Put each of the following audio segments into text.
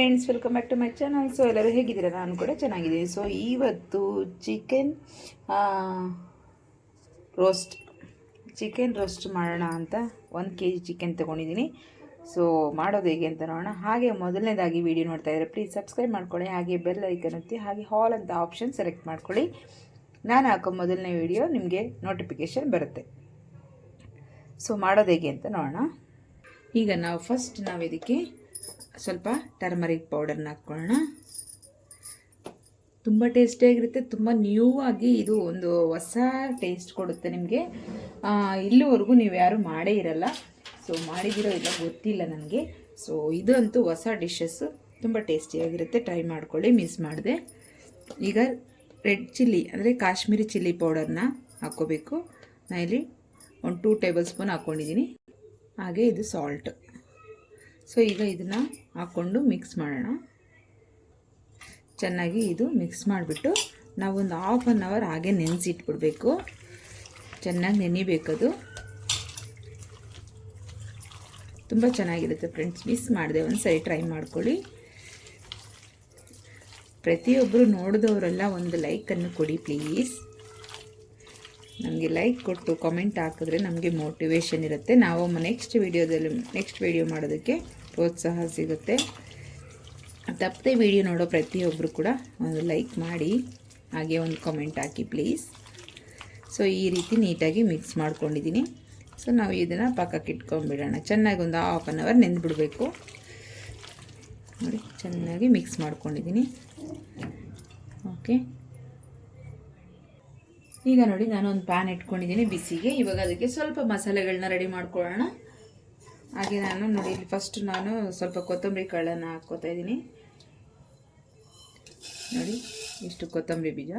Friends, welcome back to my channel. So ಎಲ್ಲರೂ ಹೇಗಿದ್ದೀರಾ? ನಾನು ಕೂಡ ಚೆನ್ನಾಗಿದ್ದೀನಿ. ಸೊ ಇವತ್ತು ಚಿಕನ್ ರೋಸ್ಟ್ ಮಾಡೋಣ ಅಂತ 1 kg ಚಿಕನ್ ತೊಗೊಂಡಿದ್ದೀನಿ. ಸೊ ಮಾಡೋದು ಹೇಗೆ ಅಂತ ನೋಡೋಣ. ಹಾಗೆ ಮೊದಲನೇದಾಗಿ ವಿಡಿಯೋ ನೋಡ್ತಾ ಇದ್ದರೆ ಪ್ಲೀಸ್ ಸಬ್ಸ್ಕ್ರೈಬ್ ಮಾಡ್ಕೊಳ್ಳಿ, ಹಾಗೆ ಬೆಲ್ ಐಕನ್ ಒತ್ತಿ, ಹಾಗೆ ಹಾಲ್ ಅಂತ ಆಪ್ಷನ್ ಸೆಲೆಕ್ಟ್ ಮಾಡ್ಕೊಳ್ಳಿ. ನಾನು ಹಾಕೋ ಮೊದಲನೇ ವಿಡಿಯೋ ನಿಮಗೆ ನೋಟಿಫಿಕೇಷನ್ ಬರುತ್ತೆ. ಸೊ ಮಾಡೋದು ಹೇಗೆ ಅಂತ ನೋಡೋಣ. ಈಗ ನಾವು ಇದಕ್ಕೆ ಸ್ವಲ್ಪ ಟರ್ಮರಿಕ್ ಪೌಡರ್ನ ಹಾಕ್ಕೊಳ್ಳೋಣ. ತುಂಬ ಟೇಸ್ಟಿಯಾಗಿರುತ್ತೆ, ತುಂಬ ನ್ಯೂ ಆಗಿ ಇದು ಒಂದು ಹೊಸ ಟೇಸ್ಟ್ ಕೊಡುತ್ತೆ ನಿಮಗೆ. ಇಲ್ಲಿವರೆಗೂ ನೀವು ಯಾರೂ ಮಾಡೇ ಇರಲ್ಲ. ಸೊ ಮಾಡಿದಿರೋ ಇಲ್ಲ ಗೊತ್ತಿಲ್ಲ ನನಗೆ. ಸೊ ಇದಂತೂ ಹೊಸ ಡಿಶಸ್ಸು, ತುಂಬ ಟೇಸ್ಟಿಯಾಗಿರುತ್ತೆ, ಟ್ರೈ ಮಾಡ್ಕೊಳ್ಳಿ, ಮಿಸ್ ಮಾಡಿದೆ. ಈಗ ರೆಡ್ ಚಿಲ್ಲಿ ಅಂದರೆ ಕಾಶ್ಮೀರಿ ಚಿಲ್ಲಿ ಪೌಡರ್ನ ಹಾಕ್ಕೋಬೇಕು. ನಾನು ಇಲ್ಲಿ 2 ಟೇಬಲ್ ಸ್ಪೂನ್ ಹಾಕ್ಕೊಂಡಿದ್ದೀನಿ. ಹಾಗೆ ಇದು ಸಾಲ್ಟ್. ಸೊ ಈಗ ಇದನ್ನು ಹಾಕ್ಕೊಂಡು ಮಿಕ್ಸ್ ಮಾಡೋಣ. ಚೆನ್ನಾಗಿ ಇದು ಮಿಕ್ಸ್ ಮಾಡಿಬಿಟ್ಟು ನಾವೊಂದು ½ an hour ಹಾಗೆ ನೆನೆಸಿಟ್ಬಿಡ್ಬೇಕು. ಚೆನ್ನಾಗಿ ನೆನಿಬೇಕದು. ತುಂಬ ಚೆನ್ನಾಗಿರುತ್ತೆ ಫ್ರೆಂಡ್ಸ್, ಮಿಸ್ ಮಾಡಿದೆ, ಒಂದು ಸರಿ ಟ್ರೈ ಮಾಡ್ಕೊಳ್ಳಿ. ಪ್ರತಿಯೊಬ್ಬರು ನೋಡಿದವರೆಲ್ಲ ಒಂದು ಲೈಕನ್ನು ಕೊಡಿ ಪ್ಲೀಸ್. ನಮಗೆ ಲೈಕ್ ಕೊಟ್ಟು ಕಾಮೆಂಟ್ ಹಾಕಿದ್ರೆ ನಮಗೆ ಮೋಟಿವೇಶನ್ ಇರುತ್ತೆ. ನಾವು ನೆಕ್ಸ್ಟ್ ವಿಡಿಯೋ ಮಾಡೋದಕ್ಕೆ ಪ್ರೋತ್ಸಾಹ ಸಿಗುತ್ತೆ. ತಪ್ಪದೆ ವಿಡಿಯೋ ನೋಡೋ ಪ್ರತಿಯೊಬ್ಬರು ಕೂಡ ಒಂದು ಲೈಕ್ ಮಾಡಿ, ಹಾಗೆ ಒಂದು ಕಾಮೆಂಟ್ ಹಾಕಿ ಪ್ಲೀಸ್. ಸೊ ಈ ರೀತಿ ನೀಟಾಗಿ ಮಿಕ್ಸ್ ಮಾಡ್ಕೊಂಡಿದ್ದೀನಿ. ಸೊ ನಾವು ಇದನ್ನು ಪಕ್ಕಕ್ಕೆ ಇಟ್ಕೊಂಡ್ಬಿಡೋಣ. ಚೆನ್ನಾಗಿ ಒಂದು ½ an hour ನೆಂದುಬಿಡಬೇಕು. ನೋಡಿ, ಚೆನ್ನಾಗಿ ಮಿಕ್ಸ್ ಮಾಡ್ಕೊಂಡಿದ್ದೀನಿ. ಓಕೆ, ಈಗ ನೋಡಿ ನಾನು ಒಂದು ಪ್ಯಾನ್ ಇಟ್ಕೊಂಡಿದ್ದೀನಿ ಬಿಸಿಗೆ. ಇವಾಗ ಅದಕ್ಕೆ ಸ್ವಲ್ಪ ಮಸಾಲೆಗಳನ್ನ ರೆಡಿ ಮಾಡ್ಕೊಳ್ಳೋಣ. ಹಾಗೆ ನಾನು ನೋಡಿ ಇಲ್ಲಿ ಫಸ್ಟ್ ನಾನು ಸ್ವಲ್ಪ ಕೊತ್ತಂಬರಿ ಕಾಳನ್ನು ಹಾಕ್ಕೋತಾ ಇದ್ದೀನಿ. ನೋಡಿ, ಇಷ್ಟು ಕೊತ್ತಂಬರಿ ಬೀಜ,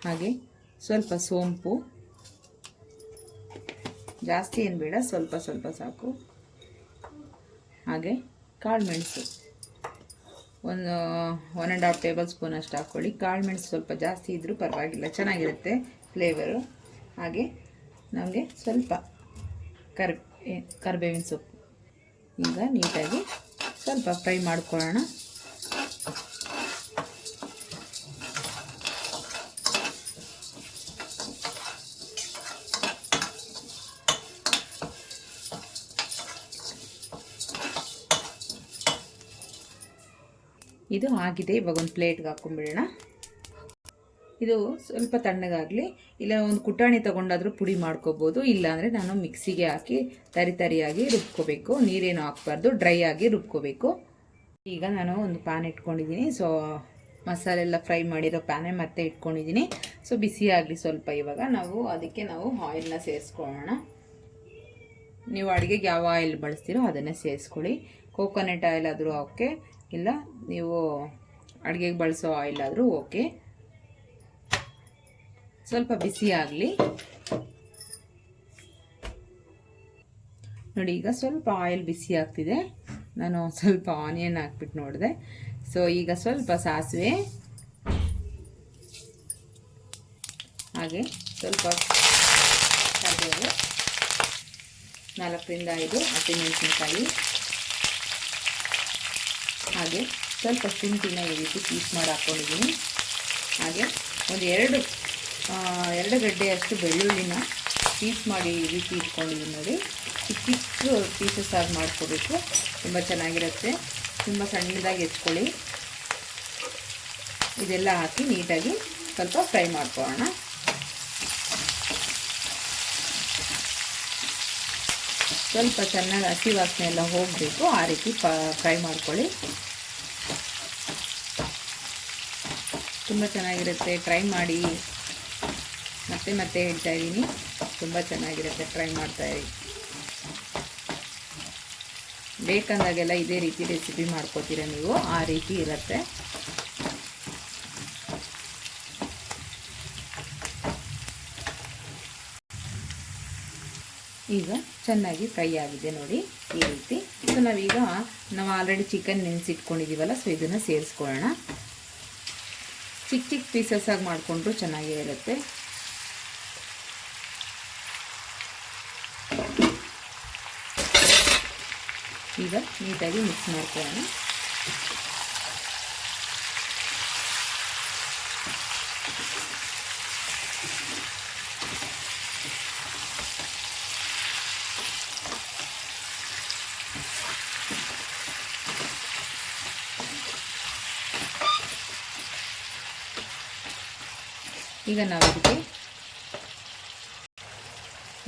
ಹಾಗೆ ಸ್ವಲ್ಪ ಸೋಂಪು, ಜಾಸ್ತಿ ಏನು ಬೇಡ, ಸ್ವಲ್ಪ ಸ್ವಲ್ಪ ಸಾಕು. ಹಾಗೆ ಕಾಳು ಮೆಣಸು ಒಂದು 1.5 ಟೇಬಲ್ ಸ್ಪೂನ್ ಅಷ್ಟು ಹಾಕ್ಕೊಳ್ಳಿ. ಕಾಳು ಮೆಣಸು ಸ್ವಲ್ಪ ಜಾಸ್ತಿ ಇದ್ದರೂ ಪರವಾಗಿಲ್ಲ, ಚೆನ್ನಾಗಿರುತ್ತೆ ಫ್ಲೇವರು. ಹಾಗೆ ನಮಗೆ ಸ್ವಲ್ಪ ಕರಿಬೇವಿನ ಸೊಪ್ಪು. ಈಗ ನೀಟಾಗಿ ಸ್ವಲ್ಪ ಫ್ರೈ ಮಾಡ್ಕೊಳ್ಳೋಣ. ಇದು ಆಗಿದೆ. ಇವಾಗ ಒಂದು ಪ್ಲೇಟ್ಗೆ ಹಾಕ್ಕೊಂಡ್ಬಿಡೋಣ. ಇದು ಸ್ವಲ್ಪ ತಣ್ಣಗಾಗಲಿ, ಇಲ್ಲ ಒಂದು ಕುಟಾಣಿ ತೊಗೊಂಡಾದರೂ ಪುಡಿ ಮಾಡ್ಕೋಬೋದು. ಇಲ್ಲಾಂದರೆ ನಾನು ಮಿಕ್ಸಿಗೆ ಹಾಕಿ ತರಿಯಾಗಿ ರುಬ್ಕೋಬೇಕು. ನೀರೇನು ಹಾಕ್ಬಾರ್ದು, ಡ್ರೈ ಆಗಿ ರುಬ್ಕೋಬೇಕು. ಈಗ ನಾನು ಒಂದು ಪ್ಯಾನ್ ಇಟ್ಕೊಂಡಿದ್ದೀನಿ. ಸೊ ಮಸಾಲೆ ಎಲ್ಲ ಫ್ರೈ ಮಾಡಿರೋ ಪ್ಯಾನೇ ಮತ್ತೆ ಇಟ್ಕೊಂಡಿದ್ದೀನಿ. ಸೊ ಬಿಸಿ ಆಗಲಿ ಸ್ವಲ್ಪ. ಇವಾಗ ಅದಕ್ಕೆ ನಾವು ಆಯಿಲ್ನ ಸೇರಿಸ್ಕೊಳ್ಳೋಣ. ನೀವು ಅಡುಗೆಗೆ ಯಾವ ಆಯಿಲ್ ಬಳಸ್ತೀರೋ ಅದನ್ನೇ ಸೇರಿಸ್ಕೊಳ್ಳಿ. ಕೋಕೋನಟ್ ಆಯಿಲ್ ಆದರೂ ಓಕೆ, ಇಲ್ಲ ನೀವು ಅಡುಗೆಗೆ ಬಳಸೋ ಆಯಿಲ್ ಆದರೂ ಓಕೆ. ಸ್ವಲ್ಪ ಬಿಸಿ ಆಗಲಿ. ನೋಡಿ, ಈಗ ಸ್ವಲ್ಪ ಆಯಿಲ್ ಬಿಸಿ ಆಗ್ತಿದೆ. ನಾನು ಸ್ವಲ್ಪ ಆನಿಯನ್ ಹಾಕ್ಬಿಟ್ಟು ನೋಡಿದೆ. ಸೊ ಈಗ ಸ್ವಲ್ಪ ಸಾಸಿವೆ, ಹಾಗೆ ಸ್ವಲ್ಪ ಕರಿಬೇವು, 4 ರಿಂದ 5 ಹಸಿಮೆಣಸಿನಕಾಯಿ, ಹಾಗೆ ಸ್ವಲ್ಪ ಶುಂಠಿನ ಈ ರೀತಿ ಪೀಸ್ ಮಾಡಿ ಹಾಕ್ಕೊಂಡಿದ್ದೀನಿ. ಹಾಗೆ ಒಂದು 2 ಗಡ್ಡೆಯಷ್ಟು ಬೆಳ್ಳುಳ್ಳಿನ ಪೀಸ್ ಮಾಡಿ ಈ ರೀತಿ ಇಟ್ಕೊಂಡಿದ್ದೀನಿ. ನೋಡಿ, ಚಿಕ್ಕ ಪೀಸಸ್ ಆಗಿ ಮಾಡ್ಕೋಬೇಕು, ತುಂಬ ಚೆನ್ನಾಗಿರುತ್ತೆ. ತುಂಬ ಸಣ್ಣದಾಗಿ ಹೆಚ್ಕೊಳ್ಳಿ. ಇದೆಲ್ಲ ಹಾಕಿ ನೀಟಾಗಿ ಸ್ವಲ್ಪ ಫ್ರೈ ಮಾಡ್ಕೊಳ್ಳೋಣ. ಸ್ವಲ್ಪ ಚೆನ್ನಾಗಿ ಹಸಿ ವಾಸನೆ ಎಲ್ಲ ಹೋಗಬೇಕು, ಆ ರೀತಿ ಫ್ರೈ ಮಾಡ್ಕೊಳ್ಳಿ. ತುಂಬ ಚೆನ್ನಾಗಿರುತ್ತೆ, ಟ್ರೈ ಮಾಡಿ. ಮತ್ತೆ ಹೇಳ್ತಾ ಇದ್ದೀನಿ, ತುಂಬ ಚೆನ್ನಾಗಿರುತ್ತೆ, ಟ್ರೈ ಮಾಡ್ತಾಯಿರಿ. ಬೇಕಂದಾಗೆಲ್ಲ ಇದೇ ರೀತಿ ರೆಸಿಪಿ ಮಾಡ್ಕೋತೀರ ನೀವು, ಆ ರೀತಿ ಇರುತ್ತೆ. ಈಗ ಚೆನ್ನಾಗಿ ಫ್ರೈ ಆಗಿದೆ ನೋಡಿ, ಈ ರೀತಿ. ಸೊ ನಾವು ಆಲ್ರೆಡಿ ಚಿಕನ್ ನೆನೆಸಿಟ್ಕೊಂಡಿದ್ದೀವಲ್ಲ, ಸೊ ಇದನ್ನು ಸೇರಿಸ್ಕೊಳ್ಳೋಣ. ಚಿಕ್ಕ ಚಿಕ್ಕ ಪೀಸಸ್ ಆಗಿ ಮಾಡಿಕೊಂಡ್ರು ಚೆನ್ನಾಗಿರುತ್ತೆ. ಈಗ ನೀಟಾಗಿ ಮಿಕ್ಸ್ ಮಾಡ್ಕೊಳ್ಳೋಣ.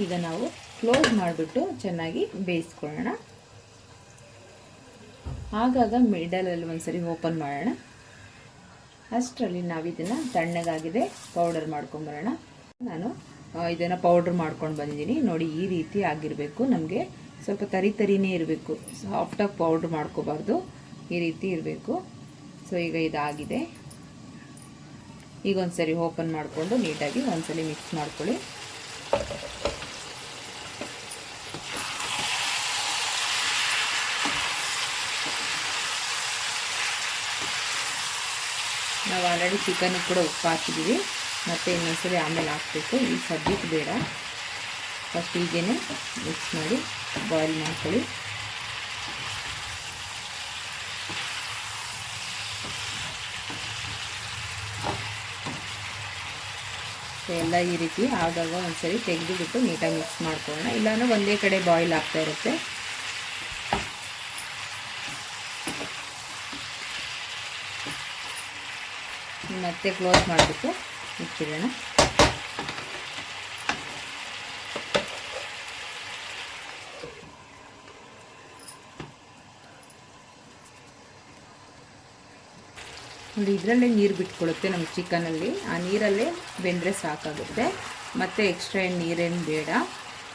ಈಗ ನಾವು ಕ್ಲೋಸ್ ಮಾಡಿಬಿಟ್ಟು ಚೆನ್ನಾಗಿ ಬೇಯಿಸ್ಕೊಳ್ಳೋಣ. ಆಗಾಗ ಮಿಡಲಲ್ಲಿ ಒಂದ್ಸರಿ ಓಪನ್ ಮಾಡೋಣ. ಅಷ್ಟರಲ್ಲಿ ನಾವು ಇದನ್ನು ತಣ್ಣಗಾಗಿದೆ ಪೌಡರ್ ಮಾಡ್ಕೊಂಬರೋಣ. ನಾನು ಇದನ್ನು ಪೌಡ್ರ್ ಮಾಡ್ಕೊಂಡು ಬಂದಿದ್ದೀನಿ ನೋಡಿ. ಈ ರೀತಿ ಆಗಿರಬೇಕು. ನಮಗೆ ಸ್ವಲ್ಪ ತರಿನೇ ಇರಬೇಕು, ಸಾಫ್ಟಾಗಿ ಪೌಡ್ರ್ ಮಾಡ್ಕೋಬಾರ್ದು, ಈ ರೀತಿ ಇರಬೇಕು. ಸೊ ಈಗ ಇದಾಗಿದೆ. ಈಗ ಒಂದ್ಸರಿ ಓಪನ್ ಮಾಡಿಕೊಂಡು ನೀಟಾಗಿ ಒಂದ್ಸಲಿ ಮಿಕ್ಸ್ ಮಾಡ್ಕೊಳ್ಳಿ. ನಾವು ಆಲ್ರೆಡಿ ಚಿಕನ್ ಕೂಡ ಉಪ್ಪು ಹಾಕಿದ್ದೀವಿ, ಮತ್ತು ಇನ್ನೊಂದ್ಸರಿ ಆಮೇಲೆ ಹಾಕಬೇಕು. ಈ ಸದ್ಯಕ್ಕೆ ಬೇಡ, ಫಸ್ಟ್ ಹೀಗೇ ಮಿಕ್ಸ್ ಮಾಡಿ ಬಾಯ್ಲ್ ಮಾಡ್ಕೊಳ್ಳಿ. ಎಲ್ಲ ಈ ರೀತಿ ಆಗಾಗ ಒಂದ್ಸರಿ ತೆಗೆದುಬಿಟ್ಟು ನೀಟಾಗಿ ಮಿಕ್ಸ್ ಮಾಡ್ಕೊಳ್ಳೋಣ. ಇಲ್ಲಾಂದರೆ ಒಂದೇ ಕಡೆ ಬಾಯ್ಲ್ ಆಗ್ತಾ ಇರುತ್ತೆ. ಮತ್ತೆ ಕ್ಲೋಸ್ ಮಾಡಿಬಿಟ್ಟು ಇಟ್ಟಿರೋಣ. ನೋಡಿ, ಇದರಲ್ಲೇ ನೀರು ಬಿಟ್ಕೊಳ್ಳುತ್ತೆ ನಮ್ಮ ಚಿಕನಲ್ಲಿ. ಆ ನೀರಲ್ಲೇ ಬೆಂದರೆ ಸಾಕಾಗುತ್ತೆ, ಮತ್ತು ಎಕ್ಸ್ಟ್ರಾ ನೀರೇನು ಬೇಡ.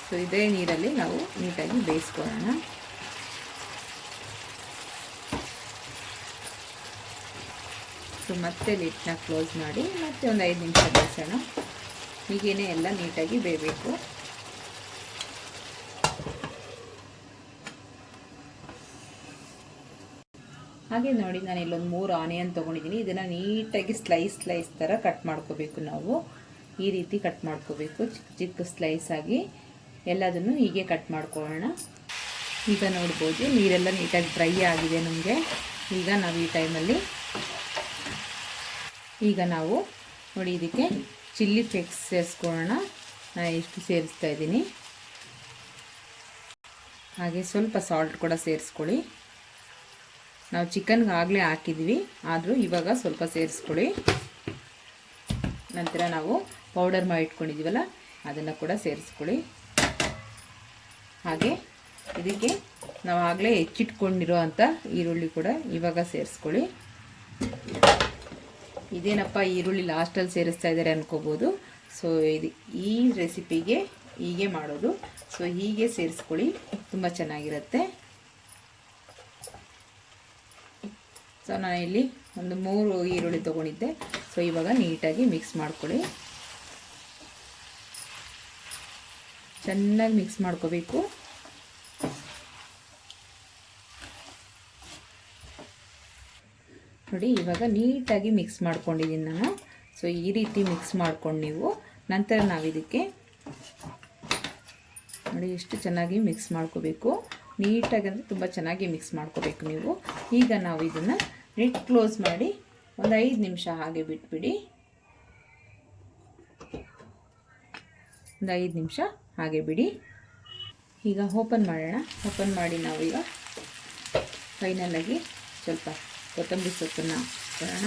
ಸೊ ಇದೇ ನೀರಲ್ಲಿ ನಾವು ನೀಟಾಗಿ ಬೇಯಿಸ್ಕೊಳ್ಳೋಣ. ಸೊ ಮತ್ತೆ ಲಿಡ್ನ ಕ್ಲೋಸ್ ಮಾಡಿ ಮತ್ತೆ ಒಂದು 5 ನಿಮಿಷ ಬೇಯಿಸೋಣ. ಹೀಗೇ ಎಲ್ಲ ನೀಟಾಗಿ ಬೇಯಬೇಕು. ಹಾಗೆ ನೋಡಿ, ನಾನು ಇಲ್ಲೊಂದು 3 ಆನಿಯನ್ ತೊಗೊಂಡಿದ್ದೀನಿ. ಇದನ್ನು ನೀಟಾಗಿ ಸ್ಲೈಸ್ ಥರ ಕಟ್ ಮಾಡ್ಕೋಬೇಕು. ನಾವು ಈ ರೀತಿ ಕಟ್ ಮಾಡ್ಕೋಬೇಕು, ಚಿಕ್ಕ ಚಿಕ್ಕ ಸ್ಲೈಸ್ ಆಗಿ ಎಲ್ಲದನ್ನು ಹೀಗೆ ಕಟ್ ಮಾಡ್ಕೊಳ್ಳೋಣ. ಈಗ ನೋಡ್ಬೋದು ನೀರೆಲ್ಲ ನೀಟಾಗಿ ಡ್ರೈ ಆಗಿದೆ ನಮಗೆ. ಈಗ ನಾವು ಈ ಟೈಮಲ್ಲಿ ನೋಡಿ ಇದಕ್ಕೆ ಚಿಲ್ಲಿ ಫ್ಲೇಕ್ಸ್ ಸೇರಿಸ್ಕೊಳ್ಳೋಣ. ನಾನು ಎಷ್ಟು ಸೇರಿಸ್ತಾ ಇದ್ದೀನಿ. ಹಾಗೆ ಸ್ವಲ್ಪ ಸಾಲ್ಟ್ ಕೂಡ ಸೇರಿಸ್ಕೊಳ್ಳಿ. ನಾವು ಚಿಕನ್ಗೆ ಆಗಲೇ ಹಾಕಿದ್ವಿ, ಆದರೂ ಇವಾಗ ಸ್ವಲ್ಪ ಸೇರಿಸ್ಕೊಳ್ಳಿ. ನಂತರ ನಾವು ಪೌಡರ್ ಮಾಡಿ ಇಟ್ಕೊಂಡಿದ್ದೀವಲ್ಲ ಅದನ್ನು ಕೂಡ ಸೇರಿಸ್ಕೊಳ್ಳಿ. ಹಾಗೆ ಇದಕ್ಕೆ ನಾವು ಆಗಲೇ ಹೆಚ್ಚಿಟ್ಕೊಂಡಿರೋ ಅಂಥ ಈರುಳ್ಳಿ ಕೂಡ ಇವಾಗ ಸೇರಿಸ್ಕೊಳ್ಳಿ. ಇದೇನಪ್ಪ ಈರುಳ್ಳಿ ಲಾಸ್ಟಲ್ಲಿ ಸೇರಿಸ್ತಾ ಇದ್ದಾರೆ ಅನ್ಕೋಬೋದು. ಸೊ ಈ ರೆಸಿಪಿಗೆ ಹೀಗೆ ಮಾಡೋದು. ಸೊ ಹೀಗೆ ಸೇರಿಸ್ಕೊಳ್ಳಿ, ತುಂಬ ಚೆನ್ನಾಗಿರುತ್ತೆ. ಸೊ ನಾನು ಇಲ್ಲಿ ಒಂದು 3 ಈರುಳ್ಳಿ ತೊಗೊಂಡಿದ್ದೆ. ಸೊ ಇವಾಗ ನೀಟಾಗಿ ಮಿಕ್ಸ್ ಮಾಡ್ಕೊಳ್ಳಿ. ಚೆನ್ನಾಗಿ ಮಿಕ್ಸ್ ಮಾಡ್ಕೋಬೇಕು. ನೋಡಿ, ಇವಾಗ ನೀಟಾಗಿ ಮಿಕ್ಸ್ ಮಾಡ್ಕೊಂಡಿದ್ದೀನಿ ನಾನು. ಸೊ ಈ ರೀತಿ ಮಿಕ್ಸ್ ಮಾಡ್ಕೊಂಡು ನೀವು ನಂತರ ನಾವು ಇದಕ್ಕೆ ನೋಡಿ ಎಷ್ಟು ಚೆನ್ನಾಗಿ ಮಿಕ್ಸ್ ಮಾಡ್ಕೋಬೇಕು. ನೀಟಾಗಿ ಅಂದರೆ ತುಂಬ ಚೆನ್ನಾಗಿ ಮಿಕ್ಸ್ ಮಾಡ್ಕೋಬೇಕು ನೀವು. ಈಗ ನಾವು ಇದನ್ನು ಲಿಡ್ ಕ್ಲೋಸ್ ಮಾಡಿ ಒಂದು 5 ನಿಮಿಷ ಹಾಗೆ ಬಿಟ್ಬಿಡಿ. ಒಂದು 5 ನಿಮಿಷ ಹಾಗೆ ಬಿಡಿ. ಈಗ ಓಪನ್ ಮಾಡೋಣ. ಓಪನ್ ಮಾಡಿ ನಾವೀಗ ಫೈನಲಾಗಿ ಸ್ವಲ್ಪ ಕೊತ್ತಂಬರಿ ಸೊಪ್ಪನ್ನು ಹಾಕೋಣ.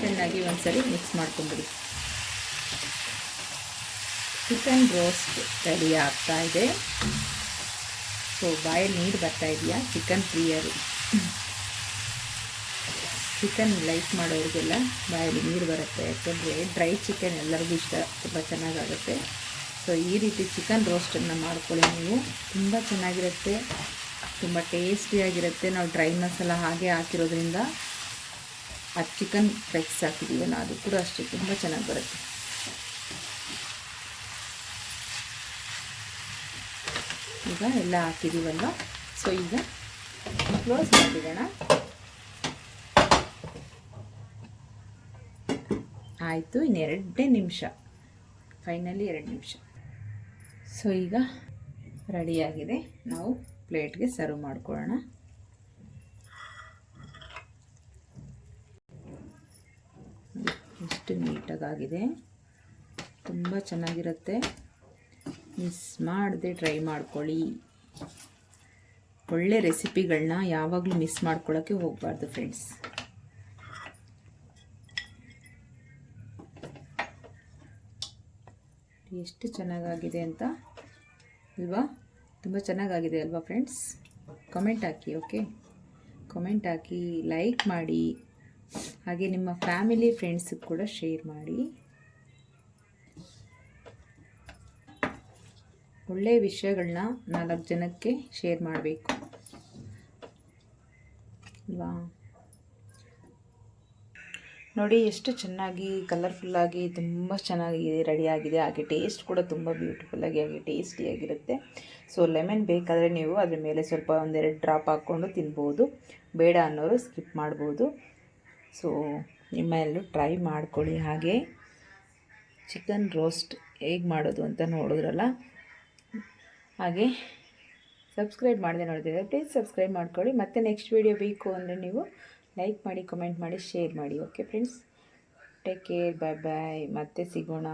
ಚೆನ್ನಾಗಿ ಒಂದ್ಸರಿ ಮಿಕ್ಸ್ ಮಾಡ್ಕೊಂಬಿಡಿ. ಚಿಕನ್ ರೋಸ್ಟ್ ರೆಡಿ ಆಗ್ತಾ ಇದೆ. ಸೊ ಬಾಯಲ್ಲಿ ನೀರು ಬರ್ತಾ ಇದೆಯಾ? ಚಿಕನ್ ಪ್ರಿಯರು, ಚಿಕನ್ ಲೈಕ್ ಮಾಡೋರಿಗೆಲ್ಲ ಬಾಯಲ್ಲಿ ನೀರು ಬರುತ್ತೆ. ಯಾಕೆಂದರೆ ಡ್ರೈ ಚಿಕನ್ ಎಲ್ಲರಿಗೂ ಇಷ್ಟ, ತುಂಬ ಚೆನ್ನಾಗಾಗುತ್ತೆ. ಸೊ ಈ ರೀತಿ ಚಿಕನ್ ರೋಸ್ಟನ್ನು ಮಾಡ್ಕೊಳ್ಳಿ ನೀವು, ತುಂಬ ಚೆನ್ನಾಗಿರುತ್ತೆ, ತುಂಬ ಟೇಸ್ಟಿಯಾಗಿರುತ್ತೆ. ನಾವು ಡ್ರೈ ಮಸಾಲ ಹಾಗೆ ಹಾಕಿರೋದ್ರಿಂದ ಆ ಚಿಕನ್ ಫ್ಲೆಕ್ಸ್ ಹಾಕಿದ್ದೀವಲ್ಲ ಅದು ಕೂಡ ಅಷ್ಟೇ ತುಂಬ ಚೆನ್ನಾಗಿ ಬರುತ್ತೆ. ಈಗ ಎಲ್ಲ ಹಾಕಿದ್ದೀವಲ್ಲ, ಸೊ ಈಗ ಕ್ಲೋಸ್ ಮಾಡಿಬಿಡೋಣ. ಆಯಿತು. ಇನ್ನು 2 ನಿಮಿಷ, ಫೈನಲಿ 2 ನಿಮಿಷ. ಸೊ ಈಗ ರೆಡಿಯಾಗಿದೆ. ನಾವು ಪ್ಲೇಟ್ಗೆ ಸರ್ವ್ ಮಾಡ್ಕೊಳ್ಳೋಣ. ಎಷ್ಟು ನೀಟಾಗಿದೆ, ತುಂಬ ಚೆನ್ನಾಗಿರುತ್ತೆ. ಮಿಸ್ ಮಾಡದೆ ಟ್ರೈ ಮಾಡ್ಕೊಳ್ಳಿ. ಒಳ್ಳೆ ರೆಸಿಪಿಗಳನ್ನ ಯಾವಾಗಲೂ ಮಿಸ್ ಮಾಡ್ಕೊಳ್ಳೋಕ್ಕೆ ಹೋಗಬಾರ್ದು ಫ್ರೆಂಡ್ಸ್. ಎಷ್ಟು ಚೆನ್ನಾಗಾಗಿದೆ ಅಂತ ಅಲ್ವಾ? ತುಂಬ ಚೆನ್ನಾಗಾಗಿದೆ ಅಲ್ವಾ ಫ್ರೆಂಡ್ಸ್? ಕಮೆಂಟ್ ಹಾಕಿ, ಓಕೆ? ಕಮೆಂಟ್ ಹಾಕಿ, ಲೈಕ್ ಮಾಡಿ, ಹಾಗೆ ನಿಮ್ಮ ಫ್ಯಾಮಿಲಿ ಫ್ರೆಂಡ್ಸಿಗೆ ಕೂಡ ಶೇರ್ ಮಾಡಿ. ಒಳ್ಳೆಯ ವಿಷಯಗಳನ್ನ 4 ಜನಕ್ಕೆ ಶೇರ್ ಮಾಡಬೇಕು ಅಲ್ವಾ? ನೋಡಿ ಎಷ್ಟು ಚೆನ್ನಾಗಿ ಕಲರ್ಫುಲ್ಲಾಗಿ ತುಂಬ ಚೆನ್ನಾಗಿ ರೆಡಿಯಾಗಿದೆ. ಹಾಗೆ ಟೇಸ್ಟ್ ಕೂಡ ತುಂಬ ಬ್ಯೂಟಿಫುಲ್ಲಾಗಿ ಹಾಗೆ ಟೇಸ್ಟಿಯಾಗಿರುತ್ತೆ. ಸೊ ಲೆಮನ್ ಬೇಕಾದರೆ ನೀವು ಅದ್ರ ಮೇಲೆ ಸ್ವಲ್ಪ 1-2 ಡ್ರಾಪ್ ಹಾಕ್ಕೊಂಡು ತಿನ್ಬೋದು. ಬೇಡ ಅನ್ನೋರು ಸ್ಕಿಪ್ ಮಾಡ್ಬೋದು. ಸೊ ನಿಮ್ಮೆಲ್ಲರೂ ಟ್ರೈ ಮಾಡ್ಕೊಳ್ಳಿ. ಹಾಗೆ ಚಿಕನ್ ರೋಸ್ಟ್ ಹೇಗೆ ಮಾಡೋದು ಅಂತ ನೋಡಿದ್ರಲ್ಲ, ಹಾಗೆ ಸಬ್ಸ್ಕ್ರೈಬ್ ಮಾಡದೆ ನೋಡ್ತಿದ್ರೆ ಪ್ಲೀಸ್ ಸಬ್ಸ್ಕ್ರೈಬ್ ಮಾಡ್ಕೊಳ್ಳಿ. ಮತ್ತು ನೆಕ್ಸ್ಟ್ ವೀಡಿಯೋ ಬೇಕು ಅಂದರೆ ನೀವು ಲೈಕ್ ಮಾಡಿ, ಕಮೆಂಟ್ ಮಾಡಿ, ಶೇರ್ ಮಾಡಿ. ಓಕೆ ಫ್ರೆಂಡ್ಸ್, ಟೇಕ್ ಕೇರ್, ಬಾಯ್ ಬಾಯ್. ಮತ್ತೆ ಸಿಗೋಣ.